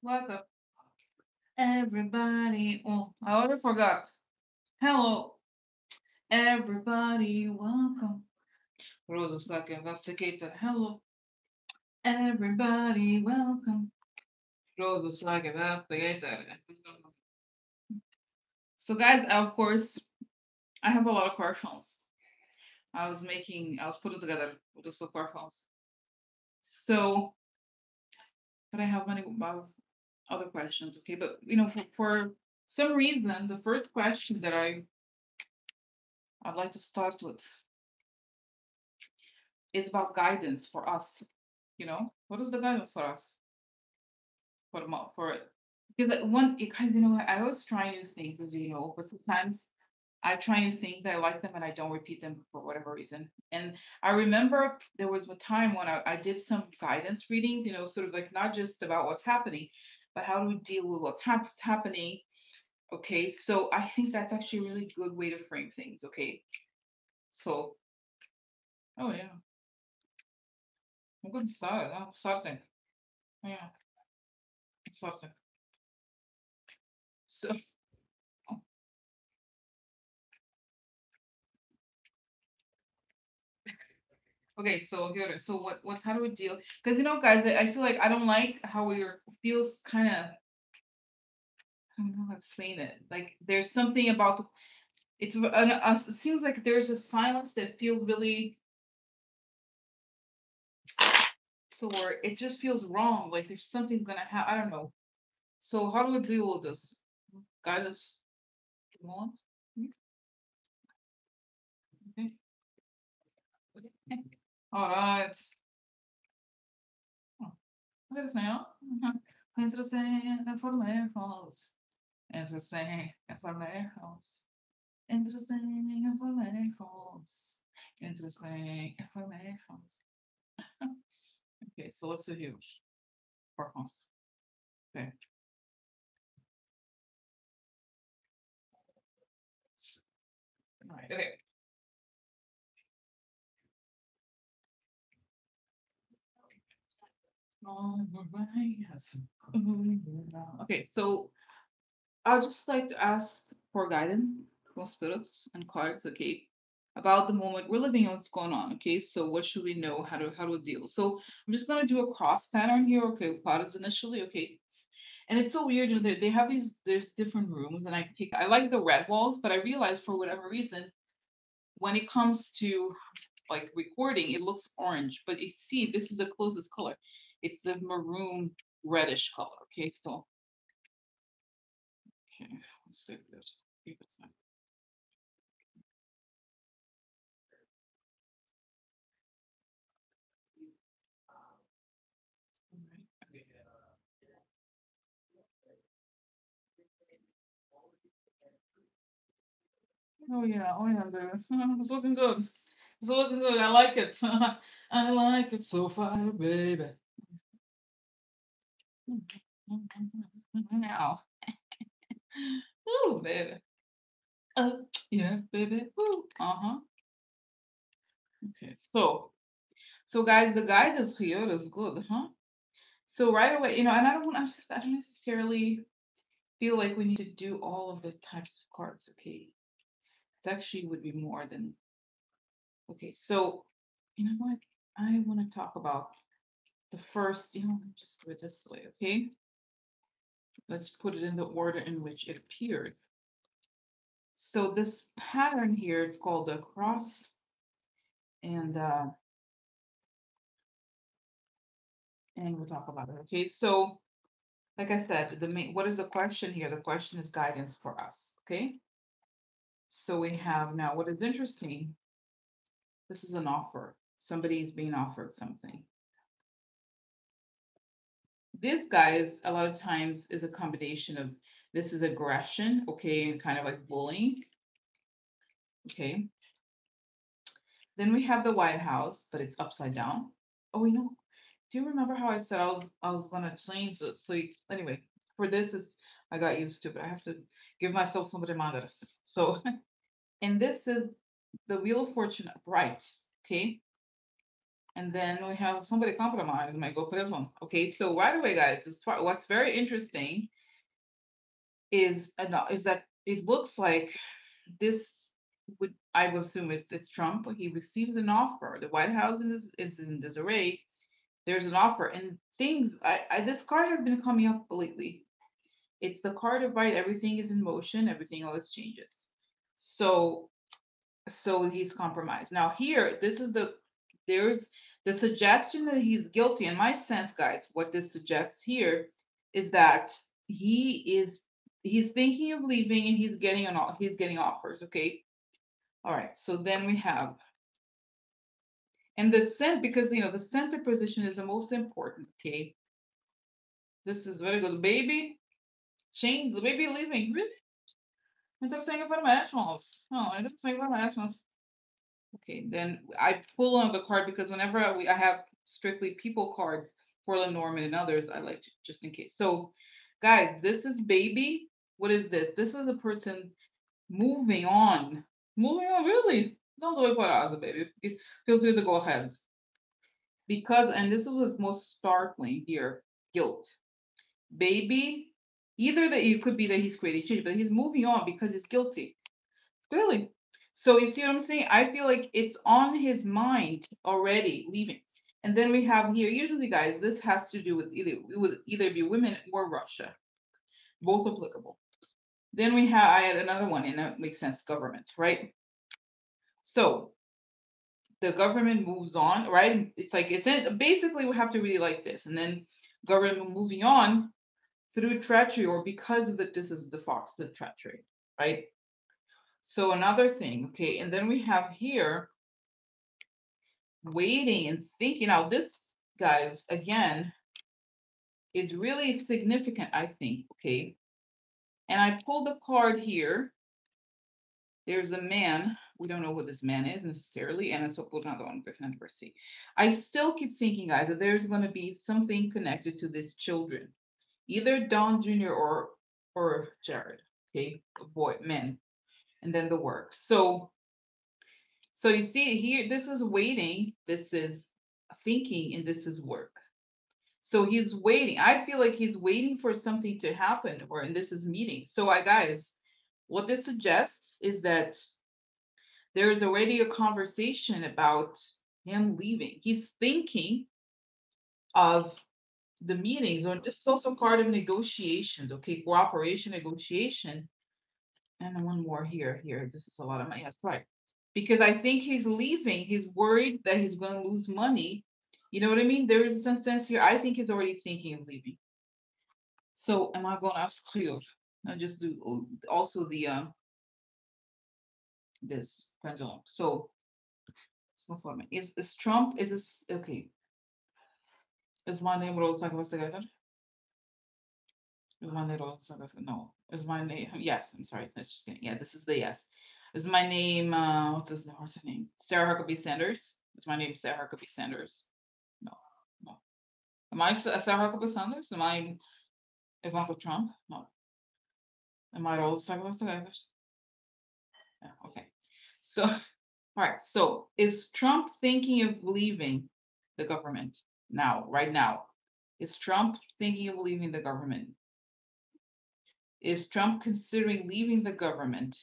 Welcome, everybody. Oh, I already forgot. Hello, everybody. Welcome. Rosa's like investigator. Hello, everybody. Welcome. Rosa's like investigator. So, guys, of course, I have a lot of questions. I was putting together with the questions. So, but I have many other questions. Okay, but for some reason, the first question that I'd like to start with is about guidance for us. What is the guidance for us for for it? Because guys, I always try new things, as you know, but sometimes I try new things, I like them, and I don't repeat them for whatever reason. And I remember there was a time when I did some guidance readings, sort of like not just about what's happening, but how do we deal with what's happening. Okay, so I think that's actually a really good way to frame things. Okay, so oh yeah, I'm going to start. I'm starting. Yeah, I'm starting. So okay, so here, so how do we deal? Because guys, I feel like I don't like how we're feels kind of. I don't know how to explain it. Like there's something about it seems like there's a silence that feels really sore. It just feels wrong. Like there's something's gonna happen. I don't know. So how do we deal with this? Guys, you want? Okay. Okay. All right. Oh, interesting, huh? Interesting informations. Interesting informations. Interesting informations. Interesting informations. Okay, so let's see here. Purpose. Okay. All right. Okay. All right. Yes. Okay, so I'd just like to ask for guidance from spirits and cards, okay, about the moment we're living in, what's going on, okay? So what should we know? How to deal? So I'm just gonna do a cross pattern here, okay, with cards initially, okay. And it's so weird, they have there's different rooms, and I like the red walls, but I realized for whatever reason, when it comes to like recording, it looks orange, but you see, this is the closest color. It's the maroon reddish color, okay? So, okay, let's save this. Keep it simple. All right, okay. Oh yeah, dude. It's looking good. It's looking good. I like it. I like it so far, baby. Now. Ooh, baby. Yeah, baby. Ooh. Uh-huh. Okay. So guys, the guidance here is good, huh? So right away, and I don't necessarily feel like we need to do all of the types of cards, okay? It actually would be more than okay. So you know what? I want to talk about the first, just do it this way, okay? Let's put it in the order in which it appeared. So this pattern here, it's called a cross, and and we'll talk about it. Okay, so like I said, what is the question here? The question is guidance for us. Okay, so we have now what is interesting. This is an offer. Somebody is being offered something. This, guys, a lot of times is a combination of this is aggression, okay, and kind of like bullying. Okay, then we have the White House, but it's upside down. Oh, do you remember how I said I was gonna change it? So anyway, for this is I got used to, but I have to give myself some reminders. So, and this is the Wheel of Fortune upright. Okay, And then we have somebody compromised, might go preso. Okay, so right away, guys, what's very interesting is that it looks like this would, I would assume it's Trump. He receives an offer. The White House is in disarray. There's an offer, and things. This card has been coming up lately. It's the card of right. Everything is in motion. Everything else changes. So he's compromised. Now here, there's the suggestion that he's guilty. In my sense, guys, what this suggests here is that he's thinking of leaving and he's getting offers. Okay, all right. So then we have, and because the center position is the most important. Okay, this is very good. Baby, change the baby leaving. Really? Inte för informations. No, inte för informations. Okay, then I pull on the card because whenever I have strictly people cards for Lenormand and others, I like to, just in case. So, guys, this is baby. What is this? This is a person moving on. Moving on, really? Don't wait for us, baby. Feel free to go ahead. Because, and this is what's most startling here, guilt. Baby, either that it could be that he's creating change, but he's moving on because he's guilty. Really. So you see what I'm saying? I feel like it's on his mind already leaving. And then we have here, usually guys, this has to do with either be women or Russia. Both applicable. Then I had another one, and that makes sense, government, right? So the government moves on, right? It's like basically we have to really like this. And then government moving on through treachery or because of this is the fox, the treachery, right? So another thing, okay, and then we have here waiting and thinking. Now, this, guys, again, is really significant, I think, okay? And I pulled a card here. There's a man. We don't know who this man is necessarily, and it's another one, Griffin University. I still keep thinking, guys, that there's going to be something connected to these children, either Don Jr. or Jared, okay, men, and then the work. So you see here, this is waiting, this is thinking, and this is work. So he's waiting. I feel like he's waiting for something to happen, and this is meeting. So guys, what this suggests is that there is already a conversation about him leaving. He's thinking of the meetings, or this is also part of negotiations, okay? Cooperation, negotiation. And one more here. This is a lot of money. Yes, right. Because I think he's leaving. He's worried that he's going to lose money. You know what I mean? There is some sense here. I think he's already thinking of leaving. So am I going to ask clear? I just do also the this pendulum. So is Trump is this okay? Is my name Rose Investigator? Is my name Rose No. Is my name yes, I'm sorry. That's just kidding. Yeah, this is the yes. Is my name what's her name? Sarah Huckabee Sanders? Is my name Sarah Huckabee Sanders? No, no. Am I Sarah Huckabee Sanders? Am I Ivanka Trump? No. Am I Rose Investigator? Yeah, okay. So all right. So is Trump thinking of leaving the government now, right now? Is Trump thinking of leaving the government? Is Trump considering leaving the government?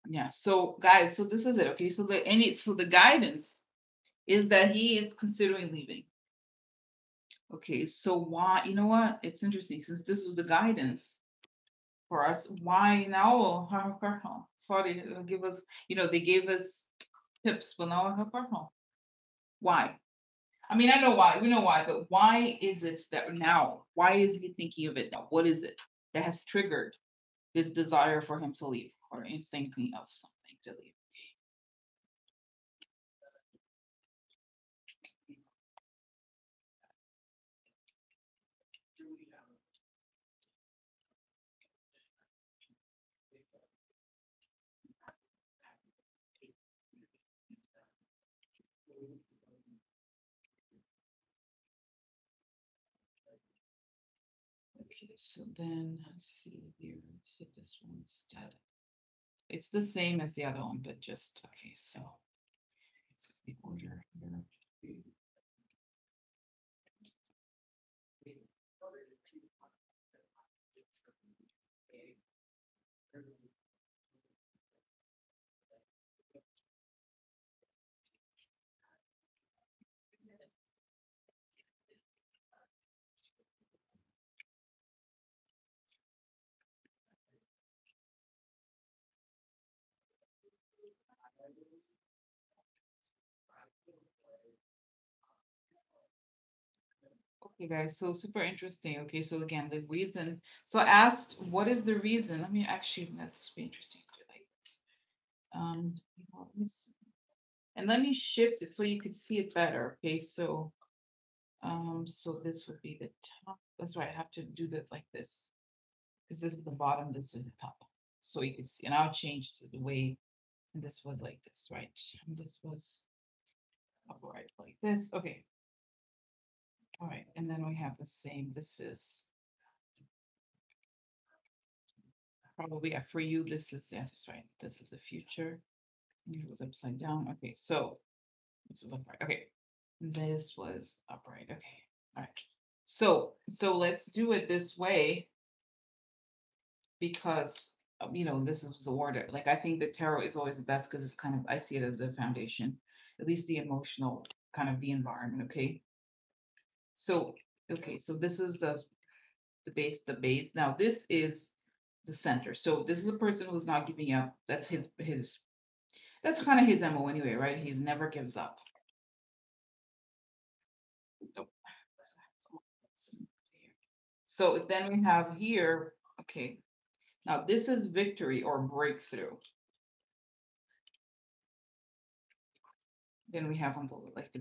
Yeah. So guys, so this is it. Okay. So the guidance is that he is considering leaving. Okay. So why? You know what? It's interesting since this was the guidance for us. Why now? Sorry, give us. They gave us tips, but now why? I mean, I know why. We know why, but why is it that now? Why is he thinking of it now? What is it that has triggered this desire for him to leave, or is thinking of something to leave? Okay, so then let's see here. See this one instead. It's the same as the other one, but just okay. So this is the order here. Okay, guys, so super interesting. Okay, so again, the reason. So I asked, what is the reason? Let me actually, that's be interesting to do like this. Let me see. And let me shift it so you could see it better. Okay, so this would be the top. That's why I have to do that like this because this is the bottom, this is the top. So you can see, and I'll change to the way this was like this, right? And this was upright like this. Okay. All right, and then we have the same. This is probably for you. This is yes, that's right. This is the future. And it was upside down. Okay, so this is upright. Okay, this was upright. Okay, all right. So let's do it this way because this is the order. Like I think the tarot is always the best because it's kind of I see it as the foundation, at least the emotional kind of the environment. Okay, so okay, so this is the base, the base. Now this is the center. So this is a person who's not giving up. That's his that's kind of his MO anyway, right? He's never gives up. Nope. So then we have here, okay. Now this is victory or breakthrough. Then we have on the like the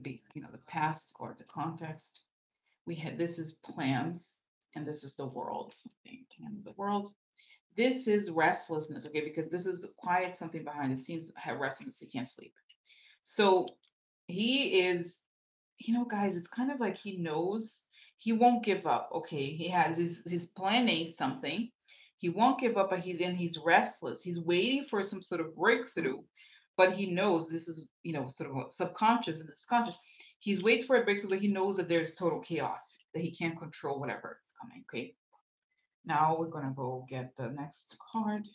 past or the context. We had this is plans and this is the world. Something the world. This is restlessness, okay, because this is quiet something behind the scenes, have restlessness, he can't sleep. So he is, guys, it's kind of like he knows he won't give up. Okay. He's planning something. He won't give up, but he's restless. He's waiting for some sort of breakthrough, but he knows this is, sort of a subconscious and it's conscious. He's waits for a breakthrough, but he knows that there's total chaos, that he can't control whatever is coming. Okay. Now we're gonna go get the next card,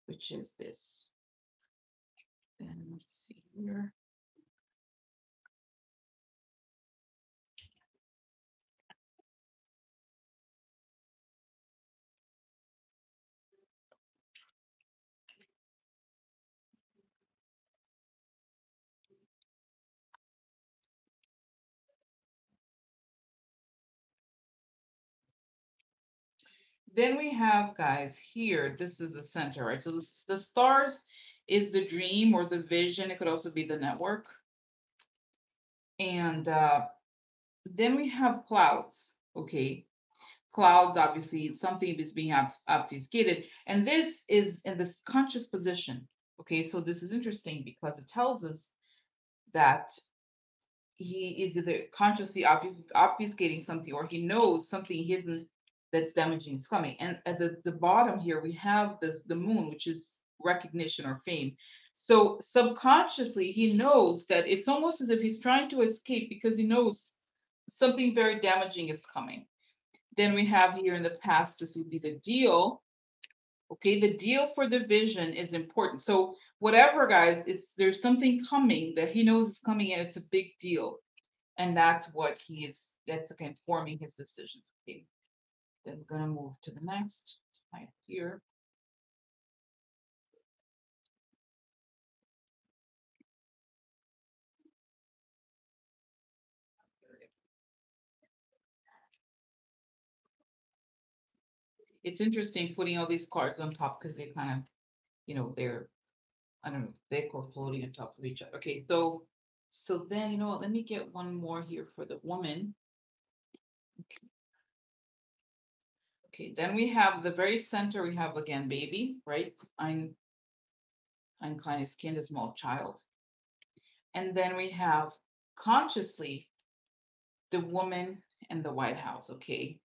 which is this. Then let's see here. Then we have, guys, here, this is the center, right? So the stars is the dream or the vision. It could also be the network. And then we have clouds, okay? Clouds, obviously, something is being obfuscated. And this is in this conscious position, okay? So this is interesting because it tells us that he is either consciously obfuscating something or he knows something hidden that's damaging is coming. And at the bottom here, we have the moon, which is recognition or fame. So subconsciously, he knows that it's almost as if he's trying to escape because he knows something very damaging is coming. Then we have here in the past, this would be the deal. Okay, the deal for the vision is important. So whatever, guys, is there's something coming that he knows is coming and it's a big deal. And that's what that's again forming his decisions. Okay. Then we're gonna move to the next type here. It's interesting putting all these cards on top because they kind of, they're I don't know, thick or floating on top of each other. Okay, so then you know what? Let me get one more here for the woman. Okay. Okay, then we have the very center. We have again baby, right? Ein kleines Kind, a small child, and then we have consciously the woman and the White House. Okay,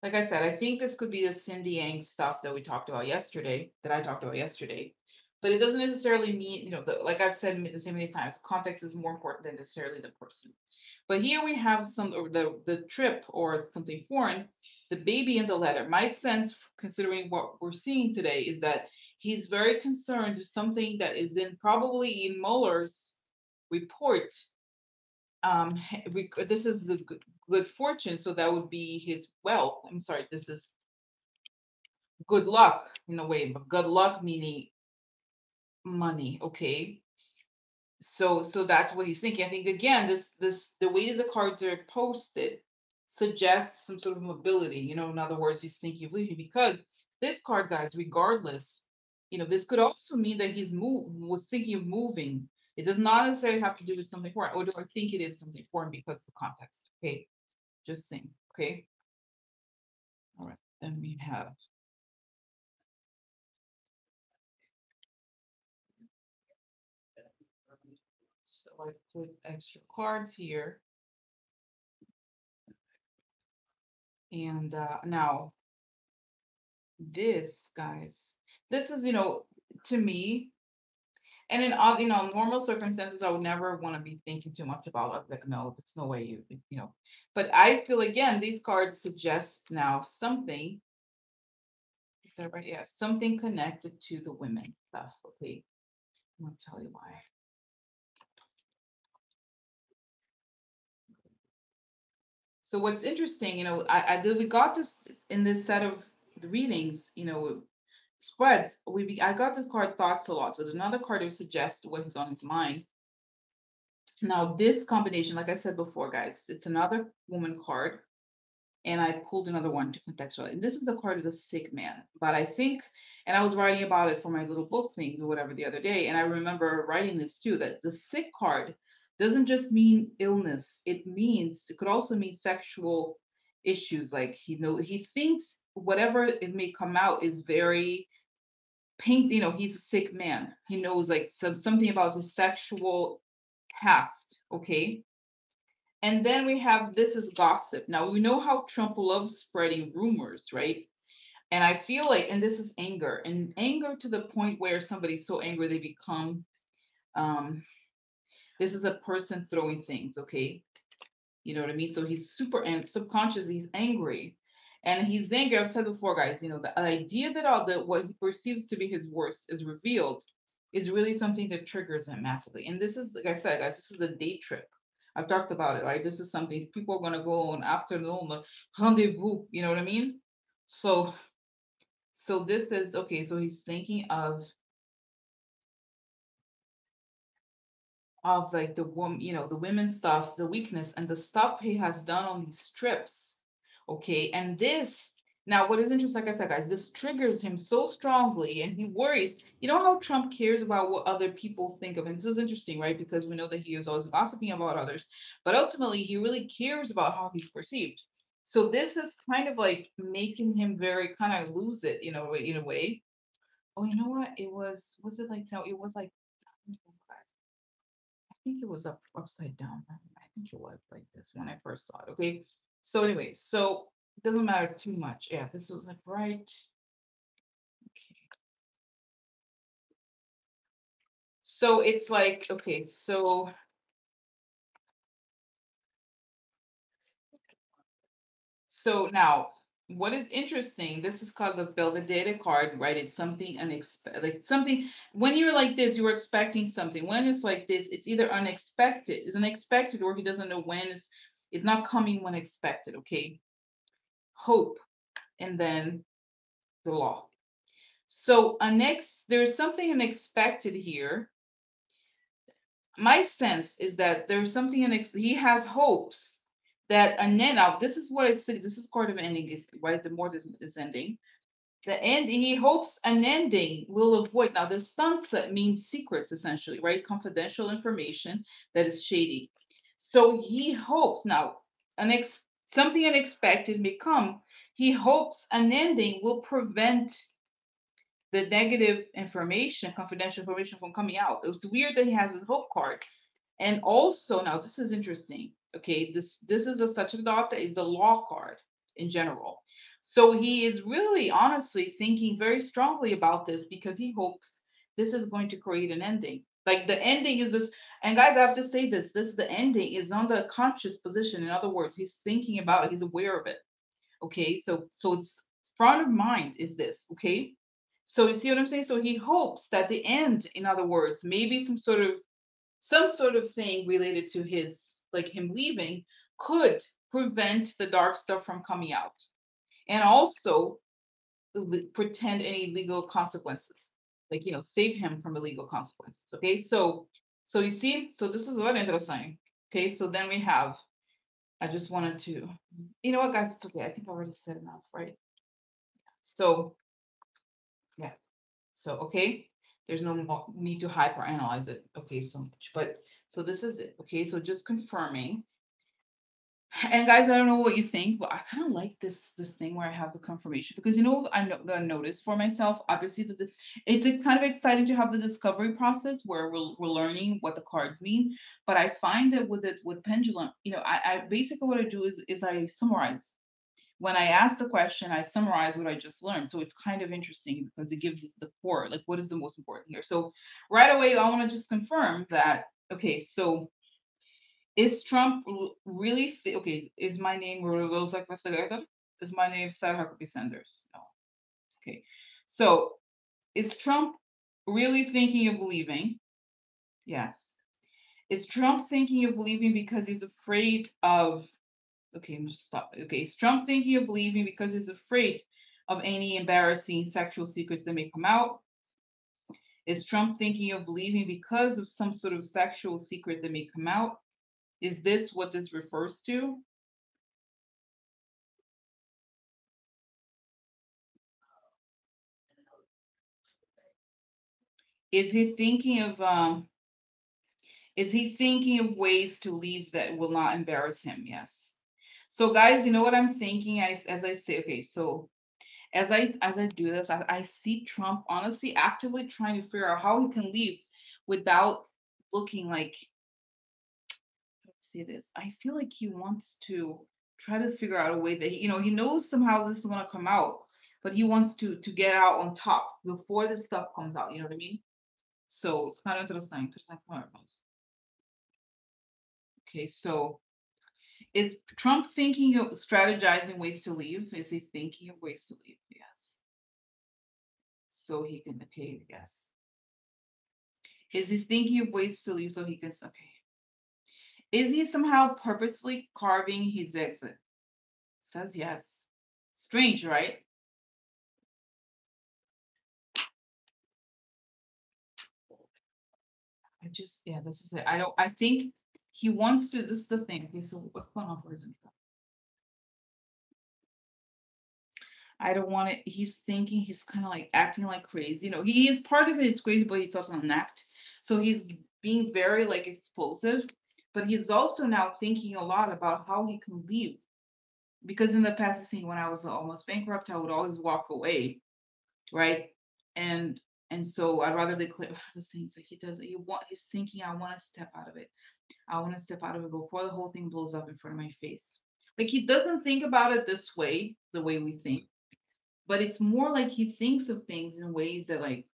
like I said, I think this could be the Cindy Yang stuff that we talked about yesterday, that I talked about yesterday. But it doesn't necessarily mean, like I've said so many times, context is more important than necessarily the person. But here we have or the trip or something foreign, the baby in the letter. My sense, considering what we're seeing today, is that he's very concerned with something that is in probably in Mueller's report. This is the good fortune, so that would be his wealth. I'm sorry, this is good luck in a way, but good luck meaning money. Okay, so that's what he's thinking. I think again, this the way that the cards are posted suggests some sort of mobility. In other words, he's thinking of leaving because this card, guys, regardless, this could also mean that was thinking of moving. It does not necessarily have to do with something foreign, or do I think it is something foreign because of the context? Okay, just saying. Okay, all right. Then we have. So I put extra cards here. And now this, guys, this is, to me, and in normal circumstances, I would never want to be thinking too much about it. Like, no, there's no way you. But I feel again, these cards suggest now something. Is that right? Yeah, something connected to the women stuff. Okay, I'm gonna tell you why. So what's interesting, we got this in this set of the readings, spreads. I got this card thoughts a lot. So there's another card that suggests what is on his mind. Now this combination, like I said before, guys, it's another woman card, and I pulled another one to contextualize. And this is the card of the sick man. But I think, and I was writing about it for my little book things or whatever the other day, and I remember writing this too, that the sick card doesn't just mean illness. It could also mean sexual issues. Like he thinks whatever it may come out is very paint. He's a sick man. He knows like something about his sexual past. Okay. And then we have this is gossip. Now we know how Trump loves spreading rumors, right? And I feel like, and this is anger, and anger to the point where somebody's so angry they become, um, this is a person throwing things, okay? You know what I mean? So he's super and subconsciously he's angry. And he's angry. I've said before, guys, the idea that all the what he perceives to be his worst is revealed is really something that triggers him massively. And this is, like I said, guys, this is a day trip. I've talked about it, right? This is something people are gonna go on afternoon rendezvous, you know what I mean? So this is okay, so he's thinking of like the woman, the women stuff, the weakness, and the stuff he has done on these trips. Okay, and this now what is interesting, like I said, guys, this triggers him so strongly, and he worries. You know how Trump cares about what other people think of him. This is interesting, right? Because we know that he is always gossiping about others, but ultimately he really cares about how he's perceived. So this is kind of like making him very kind of lose it, in a way. Oh, you know what? Was it like, no, it was like, I think it was upside down. I think it was like this when I first saw it. Okay. So anyway, so it doesn't matter too much. Yeah, this was like right. Okay. So it's like, okay, so now what is interesting, this is called the Belvedere card, right? It's something unexpected, like something when you're like this, you were expecting something. When it's like this, it's either unexpected, or he doesn't know when it's not coming when expected. Okay. Hope, and then the law. So there's something unexpected here. My sense is that there's something he has hopes that and then now this is what I say. This is part of ending is why the more this is ending. The end he hopes an ending will avoid. Now the stanza means secrets essentially, right? Confidential information that is shady. So he hopes now something unexpected may come. He hopes an ending will prevent the negative information, confidential information from coming out. It's weird that he has his hope card. And also, now this is interesting. Okay, this is a such a dot that is the law card in general. So he is really honestly thinking very strongly about this because he hopes this is going to create an ending. Like the ending is this, and guys, I have to say this: the ending is on the conscious position. In other words, he's thinking about it, he's aware of it. Okay, so it's front of mind is this. Okay, so you see what I'm saying? So he hopes that the end, in other words, maybe some sort of thing related to his like him leaving could prevent the dark stuff from coming out and also pretend any legal consequences, like save him from illegal consequences. Okay, so you see, so this is what interesting. Okay, so then we have. I just wanted to, you know what, guys, it's okay. I think I already said enough, right? So yeah, so okay, there's no more need to hyper analyze it. Okay, so much, but so this is it. Okay, so just confirming. And guys, I don't know what you think, but I kind of like this thing where I have the confirmation because I noticed for myself. Obviously, it's kind of exciting to have the discovery process where we're learning what the cards mean. But I find that with pendulum, I basically what I do is I summarize. When I ask the question, I summarize what I just learned. So it's kind of interesting because it gives the core, like what is the most important here. So right away, I want to just confirm that. Okay, so is Trump really okay? Is my name Rosa Castellator? Is my name Sarah Huckabee Sanders? No. Okay. So is Trump really thinking of leaving? Yes. Is Trump thinking of leaving because he's afraid of? Okay, I'm just stop. Okay, is Trump thinking of leaving because he's afraid of any embarrassing sexual secrets that may come out? Is Trump thinking of leaving because of some sort of sexual secret that may come out? Is this what this refers to? Is he thinking of ways to leave that will not embarrass him? Yes. So guys, you know what I'm thinking as I say, okay, so as I do this, I see Trump honestly actively trying to figure out how he can leave without looking like let's see this. I feel like he wants to try to figure out a way that he knows somehow this is gonna come out, but he wants to get out on top before this stuff comes out. You know what I mean? So it's kind of interesting. Okay, so is Trump thinking of strategizing ways to leave? Is he thinking of ways to leave? Yes. So he can, okay, yes. Is he thinking of ways to leave so he can, okay. Is he somehow purposely carving his exit? Says yes. Strange, right? Yeah, this is it. I think he wants to, this is the thing. Okay, so what's going on for his intro? I don't want it. He's thinking he's kind of like acting like crazy. He is part of it is crazy, but he's also an act. So he's being very like explosive, but he's also now thinking a lot about how he can leave. Because in the past, see, when I was almost bankrupt, I would always walk away, right? And and so I'd rather declare the things like he does. He's thinking, I want to step out of it. I want to step out of it before the whole thing blows up in front of my face. Like he doesn't think about it this way, the way we think, but it's more like he thinks of things in ways that like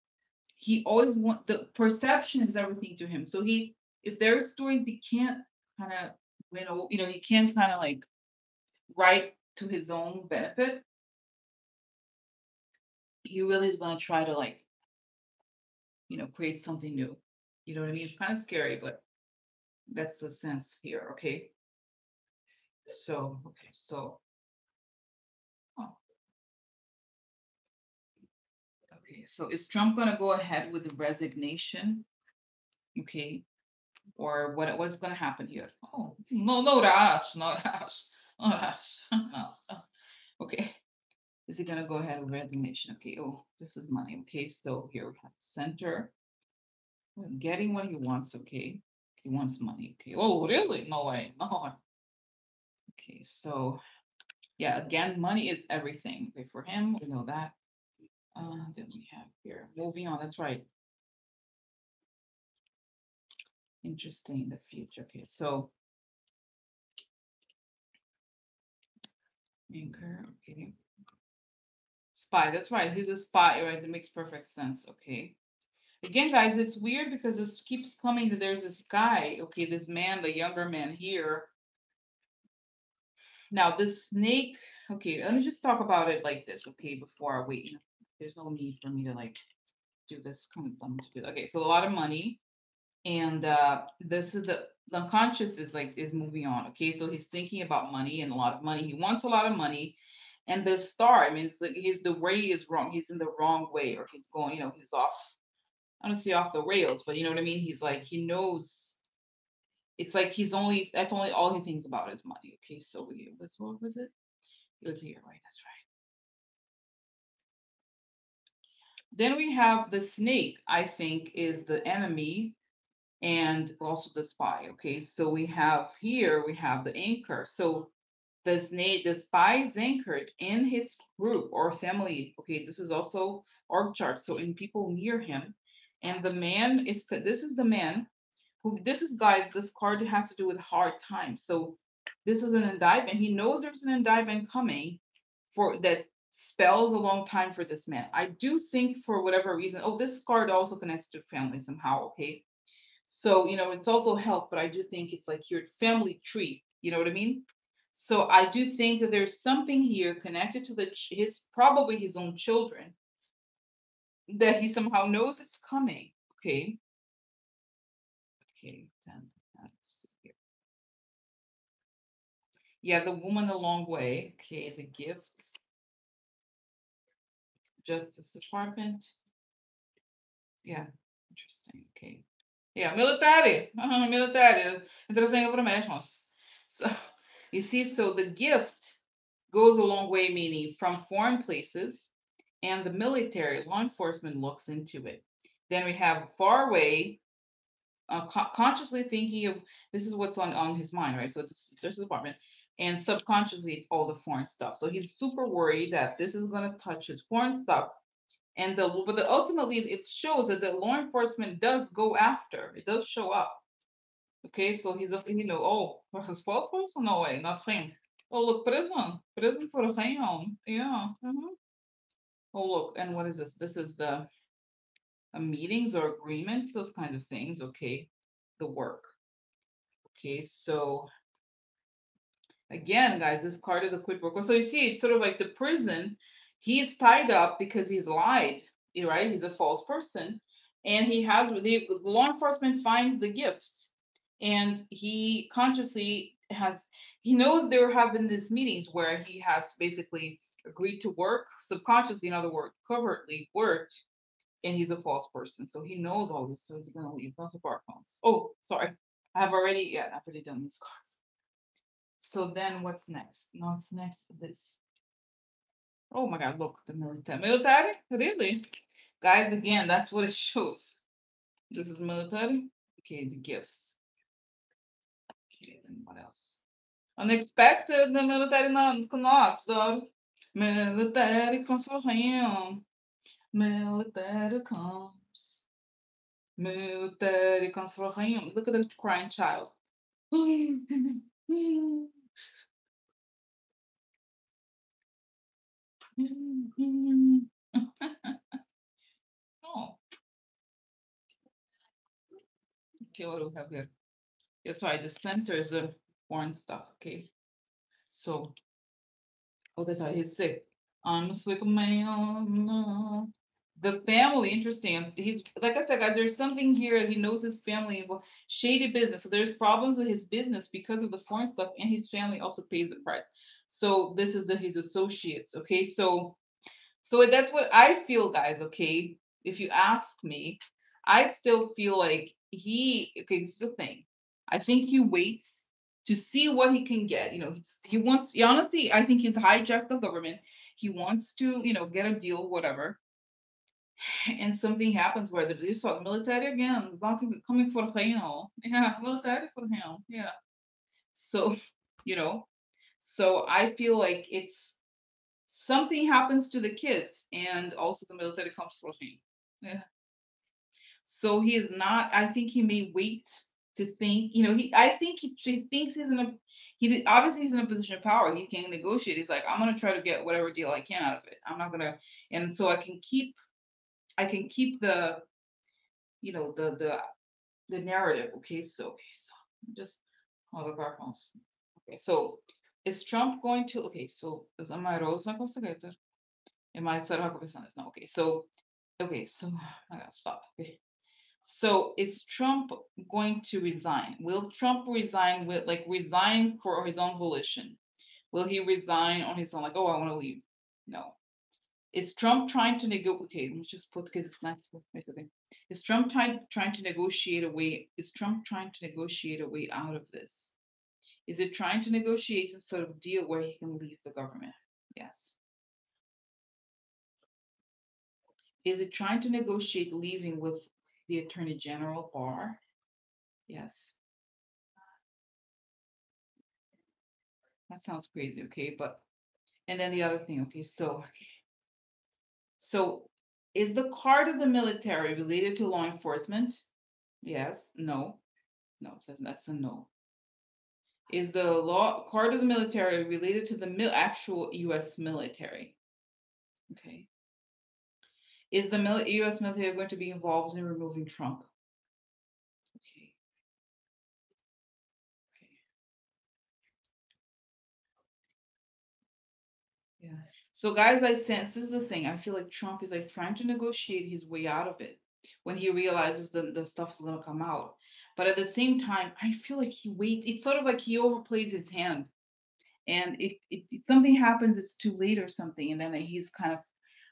he always want the perception is everything to him. So if there's stories he can't kind of he can't kind of like write to his own benefit, he really is going to try to like create something new. You know what I mean? It's kind of scary, but that's the sense here. Okay. Oh, okay, so is Trump going to go ahead with the resignation? Okay, or what's going to happen here? Oh, no, no rush, no rush, no rush. No. Okay, is he going to go ahead with resignation? Okay, oh, this is money. Okay, so here we have center. Getting what he wants. Okay, he wants money. Okay, oh, really? No way, no way. Okay, so yeah, again, money is everything. Okay, for him, we know that. Then we have here moving on. That's right. Interesting. The future. Okay, so anchor. Okay. Spy. That's right. He's a spy, right? That makes perfect sense. Okay. Again, guys, it's weird because this keeps coming that there's this guy, okay, this man, the younger man here. Now, this snake, okay, let me just talk about it like this, okay, before I wait. There's no need for me to like do this kind of dumb to do. Okay, so a lot of money, and this is the unconscious is like is moving on. Okay, so he's thinking about money and a lot of money. He wants a lot of money, and the star, I mean, it's like he's the way is wrong. He's in the wrong way, or he's going, he's off. I don't say off the rails, but you know what I mean. He's like he knows. It's like he's only that's only all he thinks about is money. Okay, so what was it? It was here, right? That's right. Then we have the snake. I think is the enemy and also the spy. Okay, so we have here we have the anchor. So the spy is anchored in his group or family. Okay, this is also org chart. So in people near him, and the man is this is the man who this is guys. This card has to do with hard times. So this is an indictment. He knows there's an indictment coming for that spells a long time for this man. I do think for whatever reason. Oh, this card also connects to family somehow. Okay, so, it's also health, but I do think it's like your family tree. You know what I mean? So I do think that there's something here connected to his probably his own children that he somehow knows it's coming. Okay. Okay. Then let's see here. Yeah, the woman a long way. Okay, the gifts, Justice Department. Yeah, interesting. Okay. Yeah, military. Military. Interesting information. So you see, so the gift goes a long way, meaning from foreign places, and the military, law enforcement looks into it. Then we have far away, consciously thinking of this is what's on his mind, right? So it's just the department, and subconsciously it's all the foreign stuff. So he's super worried that this is going to touch his foreign stuff, and ultimately it shows that the law enforcement does go after. It does show up. Okay, so he's a oh, for his fault person? No way, not him. Oh look, prison for him. Yeah. Oh look, and what is this? This is the meetings or agreements, those kinds of things. Okay, the work. Okay, so again, guys, this card of the quid pro quo. So you see, it's sort of like the prison. He's tied up because he's lied, right? He's a false person, and he has the law enforcement finds the gifts, and he consciously has. He knows they were having these meetings where he has basically agreed to work subconsciously, in other words, covertly worked, and he's a false person. So he knows all this. So he's gonna leave. Those are our phones. Oh, sorry. I've already done these cards. So then what's next? What's next for this? Oh my god, look, the military. Military? Really? Guys, again, that's what it shows. This is military. Okay, the gifts. Okay, then what else? Unexpected, the military knocks, though. Military comes for him. Military comes. Military comes for him. Look at the crying child. Oh, okay, what do we have here? That's right, the center is the foreign stuff, okay? So, oh, that's right, he's sick. I'm a sick man. The family, interesting. He's like I said, guys, there's something here. He knows his family, well, shady business. So there's problems with his business because of the foreign stuff, and his family also pays the price. So this is his associates. Okay, so that's what I feel, guys. Okay, if you ask me, I still feel like okay, this is the thing. I think he waits to see what he can get. He wants, honestly, I think he's hijacked the government. He wants to, get a deal, whatever. And something happens where you saw the military again, nothing coming for him. Yeah, military for him. Yeah. So, you know, so I feel like it's something happens to the kids and also the military comes for him. Yeah. So he is not, I think he may wait to think, he I think he thinks Obviously he's in a position of power. He can negotiate. He's like, I'm gonna try to get whatever deal I can out of it. I'm not gonna, and so I can keep the, the narrative. Okay, so just hold the carpons. Okay, so is Trump going to? Okay, so is my rose na conseguir? Am I set up with No. Okay, so I gotta stop. Okay. So is Trump going to resign? Will Trump resign resign for his own volition? Will he resign on his own? Like, oh, I want to leave. No. Is Trump trying to negotiate? Okay, let me just put because it's nice. Okay. Is Trump trying to negotiate a way? Is Trump trying to negotiate a way out of this? Is it trying to negotiate some sort of deal where he can leave the government? Yes. Is it trying to negotiate leaving with the Attorney General Barr? Yes. That sounds crazy, okay? But and then the other thing, okay, so is the card of the military related to law enforcement? Yes. No. No, it says that's a no. Is the law card of the military related to the actual US military? Okay. Is the US military going to be involved in removing Trump? Okay. Okay. Yeah. So guys, I sense this is the thing. I feel like Trump is like trying to negotiate his way out of it when he realizes the stuff's gonna come out. But at the same time, I feel like he waits. It's sort of like he overplays his hand, and something happens, it's too late or something, and then he's kind of,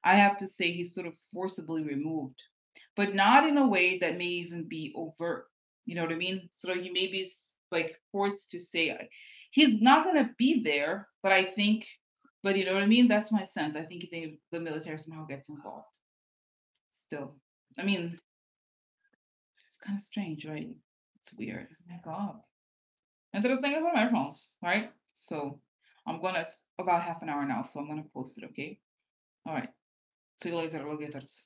I have to say, he's sort of forcibly removed, but not in a way that may even be overt. You know what I mean? So he may be like forced to say, like, he's not gonna be there, but I think, but you know what I mean? That's my sense. I think the military somehow gets involved. Still, I mean, it's kind of strange, right? It's weird. Oh my God. Interesting informations, right? So I'm gonna about half an hour now, so I'm gonna post it, okay? All right. See you later, alligators.